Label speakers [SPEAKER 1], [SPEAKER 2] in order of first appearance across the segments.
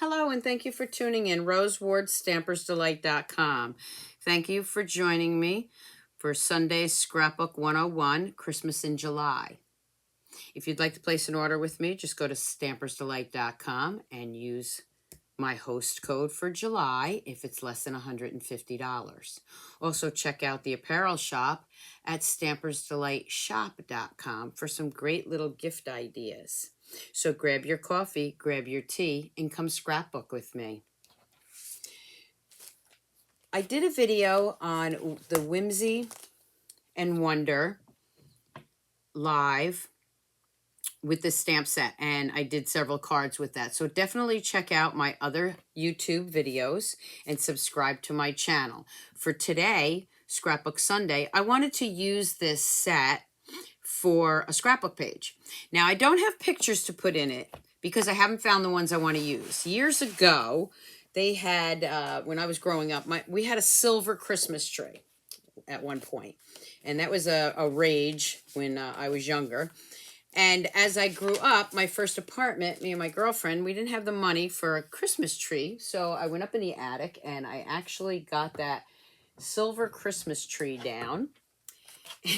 [SPEAKER 1] Hello, and thank you for tuning in. Rose Ward, Stampersdelight.com. Thank you for joining me for Sunday's Scrapbook 101, Christmas in July. If you'd like to place an order with me, just go to Stampersdelight.com and use my host code for July if it's less than $150. Also, check out the apparel shop at Stampersdelightshop.com for some great little gift ideas. So grab your coffee, grab your tea, and come scrapbook with me. I did a video on the Whimsy and Wonder live with the stamp set, and I did several cards with that. So definitely check out my other YouTube videos and subscribe to my channel. For today, Scrapbook Sunday, I wanted to use this set for a scrapbook page. Now, I don't have pictures to put in it because I haven't found the ones I want to use. Years ago, they had, when I was growing up, we had a silver Christmas tree at one point. And that was a rage when I was younger. And as I grew up, my first apartment, me and my girlfriend, we didn't have the money for a Christmas tree. So I went up in the attic and I actually got that silver Christmas tree down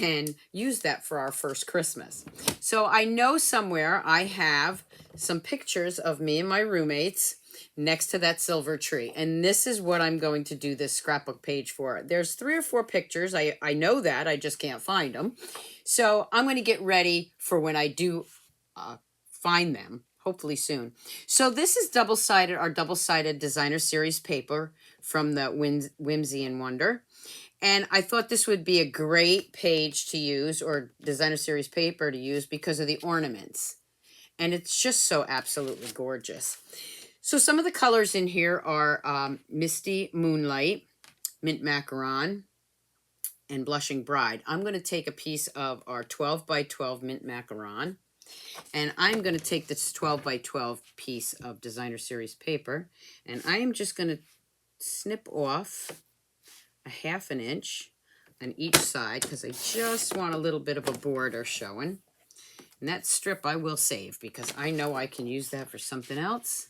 [SPEAKER 1] and used that for our first Christmas. So I know somewhere I have some pictures of me and my roommates next to that silver tree. And this is what I'm going to do this scrapbook page for. There's 3 or 4 pictures. I know that. I just can't find them. So I'm going to get ready for when I do find them, hopefully soon. So this is double-sided, our double-sided designer series paper from the Whimsy and Wonder. And I thought this would be a great page to use, or designer series paper to use, because of the ornaments. And it's just so absolutely gorgeous. So some of the colors in here are Misty Moonlight, Mint Macron, and Blushing Bride. I'm going to take a piece of our 12 by 12 Mint Macron, and I'm going to take this 12 by 12 piece of designer series paper, and I am just going to snip off a 1/2 inch on each side because I just want a little bit of a border showing. And that strip I will save because I know I can use that for something else.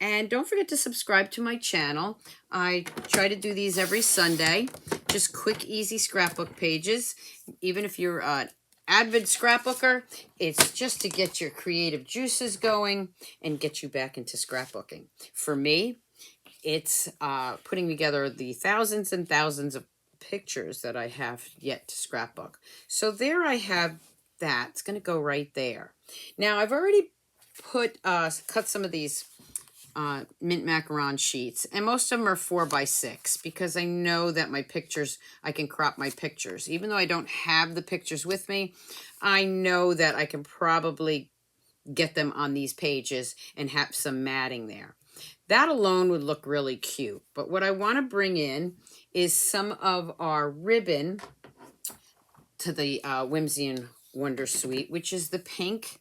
[SPEAKER 1] And don't forget to subscribe to my channel. I try to do these every Sunday. Just quick, easy scrapbook pages. Even if you're an avid scrapbooker, it's just to get your creative juices going and get you back into scrapbooking. For me, it's putting together the thousands and thousands of pictures that I have yet to scrapbook. So there I have that. It's going to go right there. Now, I've already cut some of these Mint Macaron sheets, and most of them are 4 by 6 because I know that my pictures, I can crop my pictures. Even though I don't have the pictures with me, I know that I can probably get them on these pages and have some matting there. That alone would look really cute. But what I want to bring in is some of our ribbon to the Whimsy and Wonder suite, which is the pink.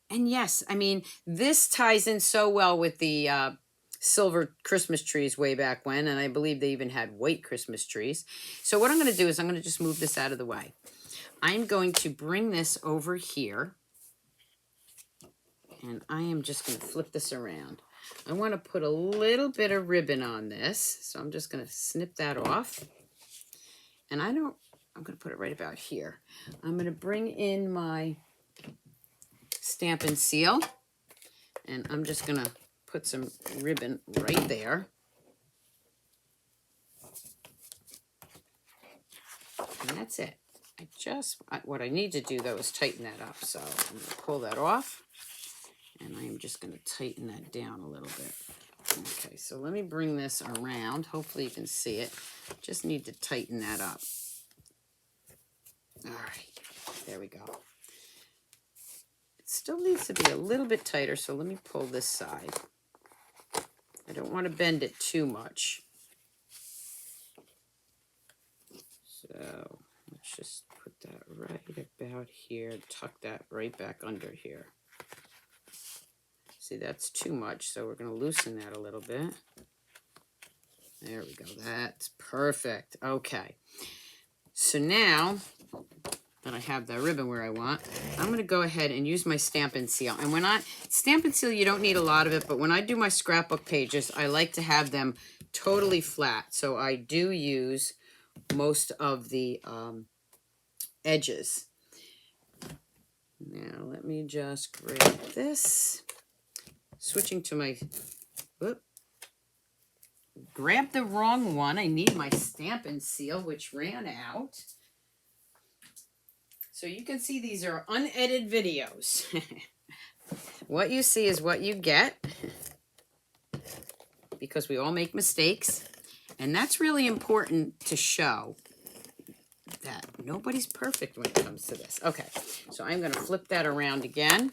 [SPEAKER 1] And yes, I mean, this ties in so well with the silver Christmas trees way back when. And I believe they even had white Christmas trees. So what I'm going to do is I'm going to just move this out of the way. I'm going to bring this over here. And I am just going to flip this around. I want to put a little bit of ribbon on this, so I'm just going to snip that off. And I'm going to put it right about here. I'm going to bring in my Stampin Seal, and I'm just going to put some ribbon right there. And that's it. What I need to do, though, is tighten that up. So I'm going to pull that off. And I am just going to tighten that down a little bit. Okay, so let me bring this around. Hopefully you can see it. Just need to tighten that up. All right, there we go. It still needs to be a little bit tighter, so let me pull this side. I don't want to bend it too much. So let's just put that right about here. Tuck that right back under here. See, that's too much, so we're going to loosen that a little bit. There we go. That's perfect. Okay. So now that I have the ribbon where I want, I'm going to go ahead and use my Stampin' Seal. And when Stampin' Seal, you don't need a lot of it, but when I do my scrapbook pages, I like to have them totally flat. So I do use most of the edges. Now, let me just grab this. Switching to my, whoop. Grabbed the wrong one. I need my Stampin' Seal, which ran out. So you can see these are unedited videos. What you see is what you get, because we all make mistakes. And that's really important to show that nobody's perfect when it comes to this. Okay, so I'm going to flip that around again.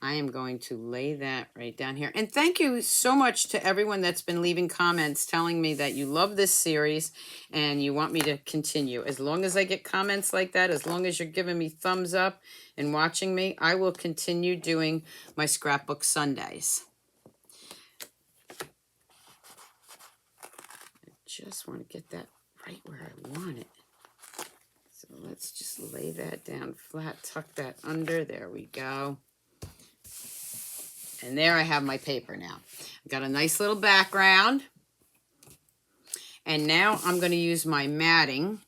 [SPEAKER 1] I am going to lay that right down here. And thank you so much to everyone that's been leaving comments telling me that you love this series and you want me to continue. As long as I get comments like that, as long as you're giving me thumbs up and watching me, I will continue doing my Scrapbook Sundays. I just want to get that right where I want it. So let's just lay that down flat, tuck that under. There we go. And there I have my paper now. I've got a nice little background. And now I'm going to use my matting,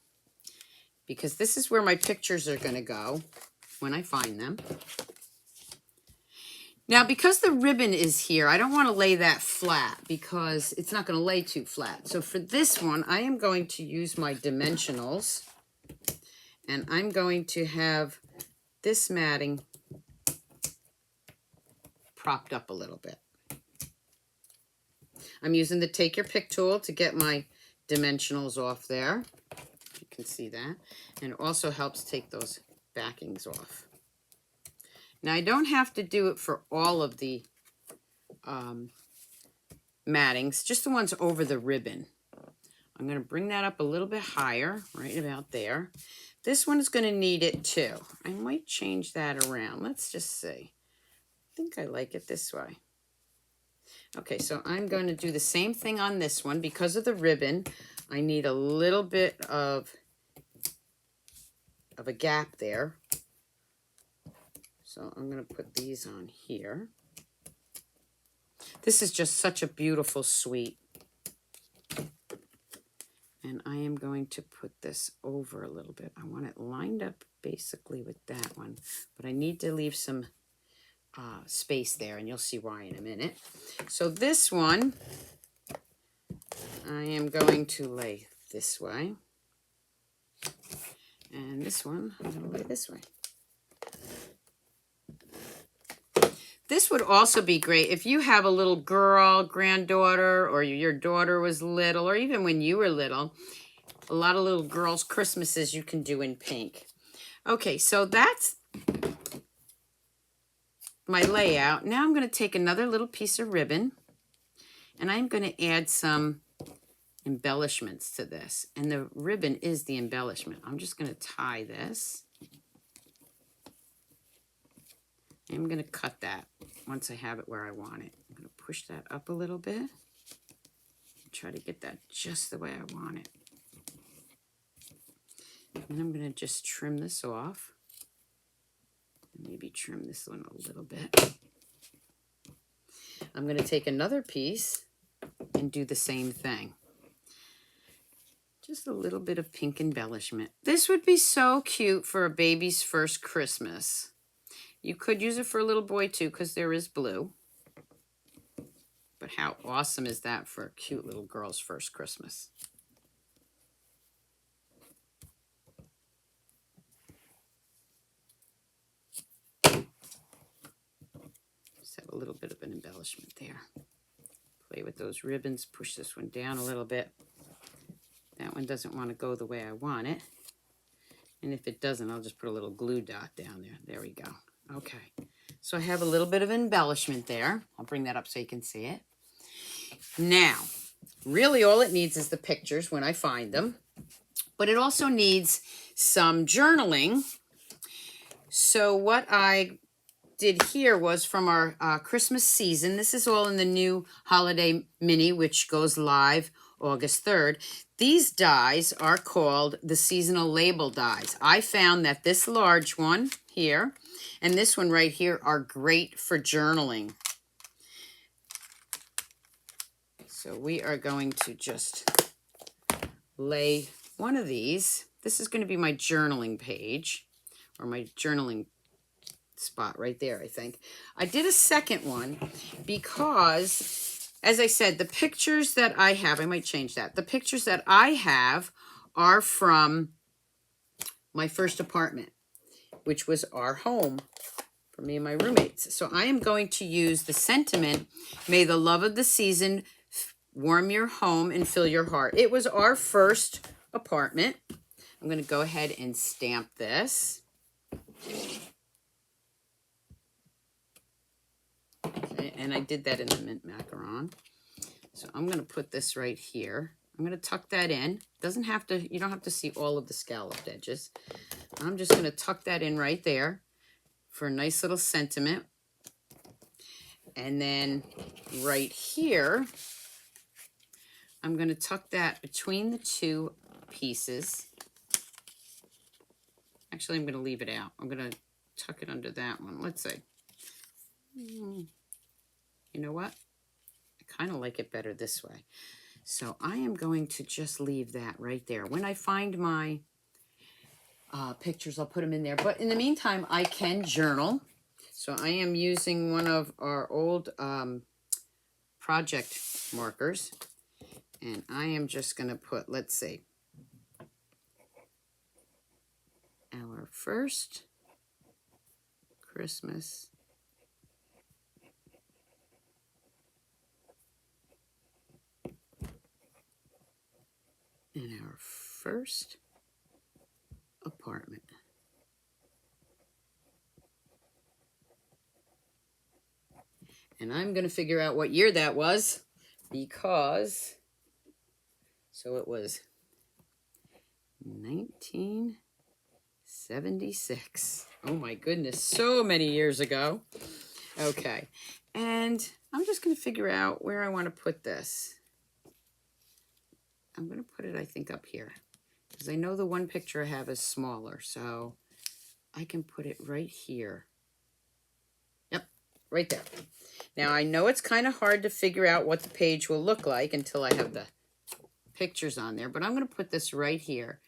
[SPEAKER 1] because this is where my pictures are going to go when I find them. Now, because the ribbon is here, I don't want to lay that flat because it's not going to lay too flat. So for this one, I am going to use my dimensionals. And I'm going to have this matting propped up a little bit. I'm using the Take Your Pick tool to get my dimensionals off there. You can see that. And it also helps take those backings off. Now, I don't have to do it for all of the mattings, just the ones over the ribbon. I'm going to bring that up a little bit higher, right about there. This one is going to need it too. I might change that around. Let's just see. I think I like it this way. Okay, so I'm going to do the same thing on this one. Because of the ribbon, I need a little bit of a gap there. So I'm going to put these on here. This is just such a beautiful suite. And I am going to put this over a little bit. I want it lined up basically with that one, but I need to leave some space there, and you'll see why in a minute. So this one, I am going to lay this way. And this one, I'm going to lay this way. This would also be great if you have a little girl, granddaughter, or your daughter was little, or even when you were little. A lot of little girls' Christmases you can do in pink. Okay, so that's my layout. Now I'm going to take another little piece of ribbon, and I'm going to add some embellishments to this. And the ribbon is the embellishment. I'm just going to tie this. I'm going to cut that once I have it where I want it. I'm going to push that up a little bit. Try to get that just the way I want it. And I'm going to just trim this off. Maybe trim this one a little bit. I'm going to take another piece and do the same thing. Just a little bit of pink embellishment. This would be so cute for a baby's first Christmas. You could use it for a little boy too, because there is blue. But how awesome is that for a cute little girl's first Christmas? Just have a little bit of an embellishment there. Play with those ribbons, push this one down a little bit. That one doesn't want to go the way I want it. And if it doesn't, I'll just put a little glue dot down there. There we go. Okay. So I have a little bit of embellishment there. I'll bring that up so you can see it. Now, really all it needs is the pictures when I find them. But it also needs some journaling. So what I did here was from our Christmas season. This is all in the new holiday mini, which goes live August 3rd. These dies are called the seasonal label dies. I found that this large one here and this one right here are great for journaling. So we are going to just lay one of these. This is going to be my journaling page, or my journaling spot right there, I think. I did a second one because, as I said, the pictures that I have, I might change that. The pictures that I have are from my first apartment, which was our home for me and my roommates. So I am going to use the sentiment, may the love of the season warm your home and fill your heart. It was our first apartment. I'm going to go ahead and stamp this. Okay, and I did that in the mint macaron. So I'm going to put this right here. I'm going to tuck that in. Doesn't have to, you don't have to see all of the scalloped edges. I'm just going to tuck that in right there for a nice little sentiment. And then right here, I'm going to tuck that between the two pieces. Actually, I'm going to leave it out. I'm going to tuck it under that one. Let's see. You know what? I kind of like it better this way. So I am going to just leave that right there. When I find my pictures, I'll put them in there. But in the meantime, I can journal. So I am using one of our old project markers. And I am just going to put, let's see, our first Christmas in our first apartment. And I'm going to figure out what year that was because, so it was 1976. Oh my goodness, so many years ago. Okay, and I'm just going to figure out where I want to put this. I'm going to put it, I think, up here because I know the one picture I have is smaller, so I can put it right here. Yep, right there. Now, I know it's kind of hard to figure out what the page will look like until I have the pictures on there, but I'm going to put this right here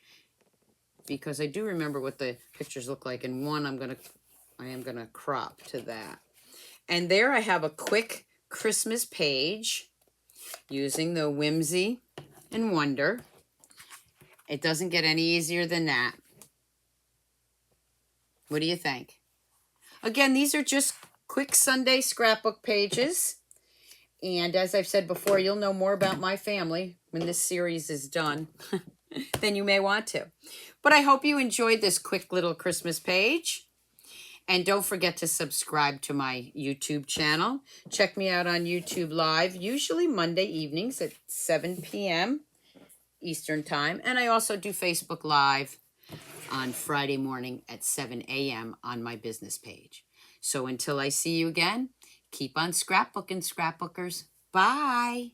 [SPEAKER 1] because I do remember what the pictures look like, and one I am going to crop to that. And there I have a quick Christmas page using the Whimsy and Wonder. It doesn't get any easier than that. What do you think? Again, these are just quick Sunday scrapbook pages. And as I've said before, you'll know more about my family when this series is done than you may want to. But I hope you enjoyed this quick little Christmas page. And don't forget to subscribe to my YouTube channel. Check me out on YouTube Live, usually Monday evenings at 7 p.m. Eastern Time. And I also do Facebook Live on Friday morning at 7 a.m. on my business page. So until I see you again, keep on scrapbooking, scrapbookers. Bye.